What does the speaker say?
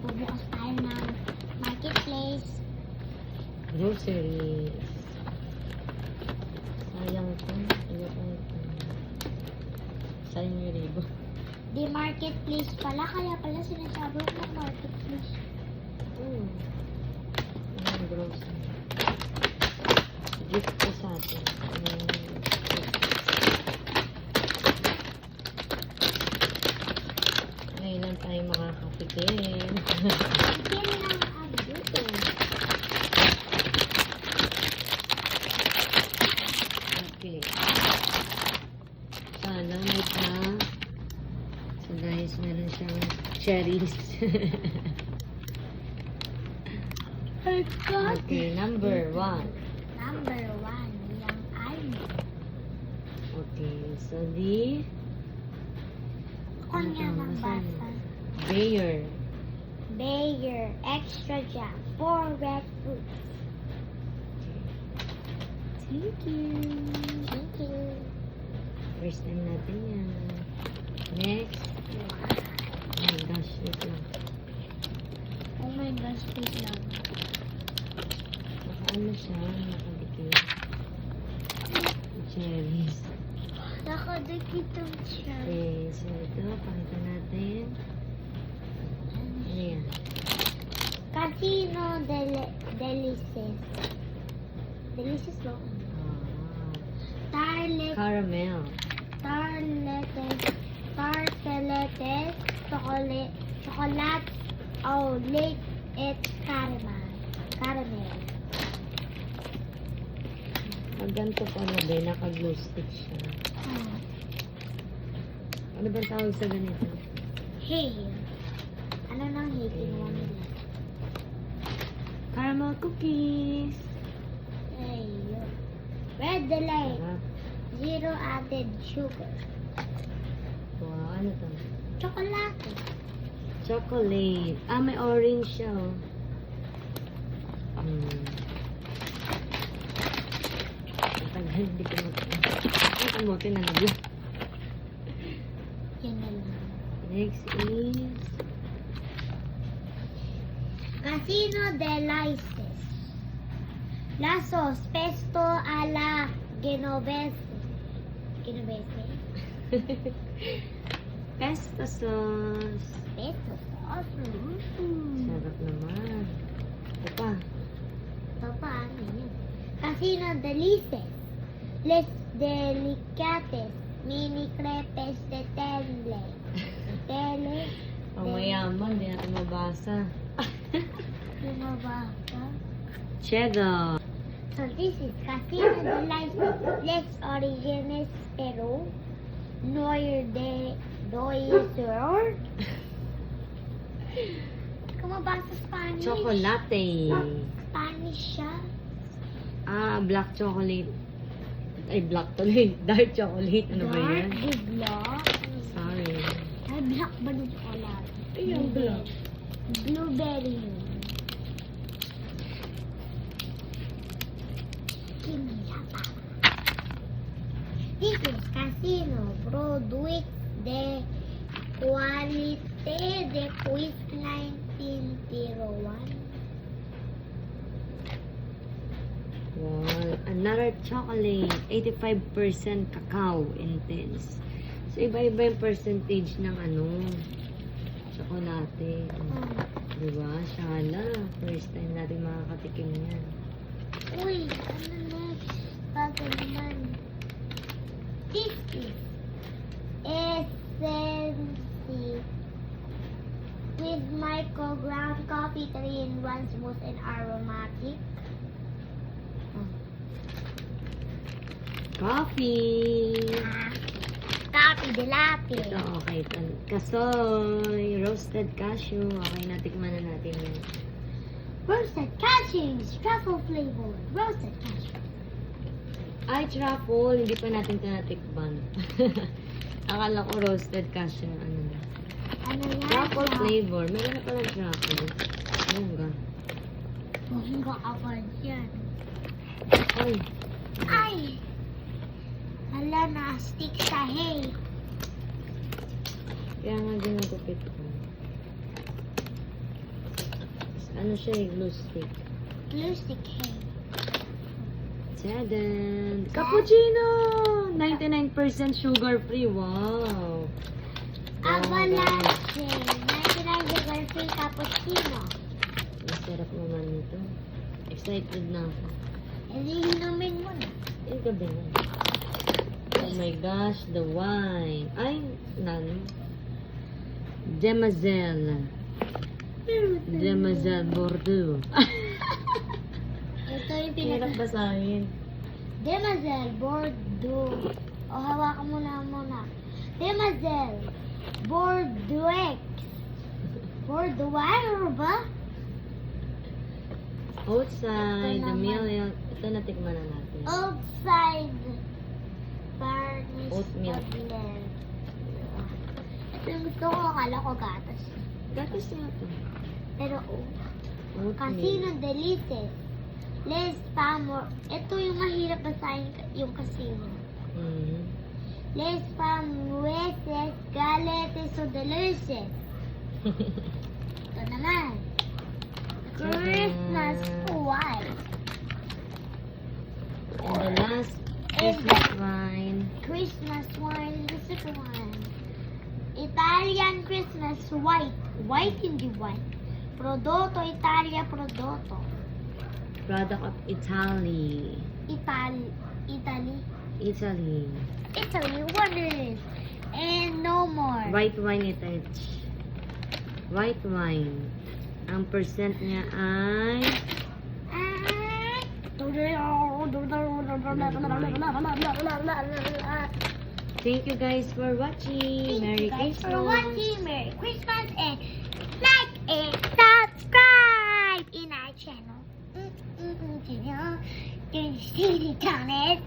Bubukas tayo ng marketplace. Groceries. Sayang ito. Ayoko ito. Sayang yung ribo. Di marketplace pala, kaya pala sinasabi ko ng marketplace. Ayan, grocery. Gift ko sa atin. Ngayon lang tayo makakatikim. Tikim ng abuto. Okay. Sana may pa. So guys, meron siyang cherries. Okay, number 1. Number 1, yung almond. Okay, so the Kanya ng basa. Bayer. Bayer extra jam for red fruits. Thank you. Thank you. First time natin yan. Next. Oh my gosh, wait lang. Oh my gosh, wait lang. Ano siya? Nakadikit. Cherries. Nakadikit ang siya. Okay, so ito, pakita natin. Ano yan? Casino Delices. Delicious ba? Tarlet. Caramel. Tarteletes. Chocolate. Oh, late et caramel. Pag ganito po ano din, naka-glue stick siya. Ano ba tawag sa ganito? Hey. Ano nang hey? Kinuha nila. Caramel cookies. Hey. Red Delight. Sarap. Zero added sugar. Wow, ano to? Chocolate. Chocolate. Ah, may orange siya, oh. Tagal, hindi ko ang kamote na nagla. Yan na lang. Next is Casino Delices. Lasos, pesto ala Genovese. pesto sauce. Pesto sauce. Sarap naman. Ito pa. Ito pa, ano yun? Casino Delices. Les Delicates. Mini crepes de temble. Pang mayaman, hindi natin mabasa. Lumaba ka? Cheddar. So this is Casino Delices. Les Origines Peru. Noir de Doyesor. Kumabasa Spanish. Chocolate. Spanish siya. Ah, black chocolate. Ay, black tuloy. Dark chocolate. Ano ba yan? Dark black. Sorry. Ay, black ba ng chocolate? Ay, yung black. Blueberry yun. Kinaya pa. This is Casino Produit de Qualité de Quiz 1901. Wow. Another chocolate. 85% cacao intense. So, iba-iba yung percentage ng ano, chocolate. Diba? Shala. First time natin makakatikim yan. Uy, ano next? Bago naman. This is Essency with micro-ground coffee 3-in-1 smooth and aromatic. Coffee! Coffee de latte. Ito, okay. Kasoy, roasted cashew. Okay, natikman na natin yan. Roasted cashews, truffle flavored. Roasted cashew. Ay, truffle. Hindi pa natin ito natikman. Akala ko roasted cashew. Ano na? Ano yan? Truffle flavor. Meron na pala truffle. Bongga. Bongga ako dyan. Ay. Ay! Hala na, stick sa hay. Kaya nga din ang gupit ko. Ano siya eh, glue stick. Glue stick hay. Tadaan! Cappuccino! 99% sugar-free. Wow! Avalanche. 99 sugar free cappuccino. Masarap naman nito. Excited na ako. Hindi inumin mo na. Eh, gabi na. Oh my gosh, the wine. Ay, nano? Demoiselle. Demoiselle Bordeaux. Ito yung Hirap pinaka... basahin. Demoiselle Bordeaux. O, hawakan mo na muna. Demoiselle Bordeaux. Bordeaux, ano ba? Outside, Ito the naman. meal. Ito natikman na natin. Outside. Varnish Oatmeal. tablet. Ito yung gusto ko, akala ko gatas. Gatas niya ito. Pero, Oatmeal. Casino Delices. Les Famor. Ito yung mahirap basahin yung casino. Mhm. Les Famueses Galetes o Delices. Ito naman. Christmas wine. And the last Christmas wine. Christmas wine. Gusto ko wine. Italian Christmas white. White, hindi white. Prodotto Italia Prodotto. Product of Italy. Italy. Italy. Italy. What is? And no more. White wine ito. White wine. Ang percent niya ay... Thank you guys for watching. Merry Thank you guys Christmas. for watching. Merry Christmas and like and subscribe in our channel. Channel. City Channel.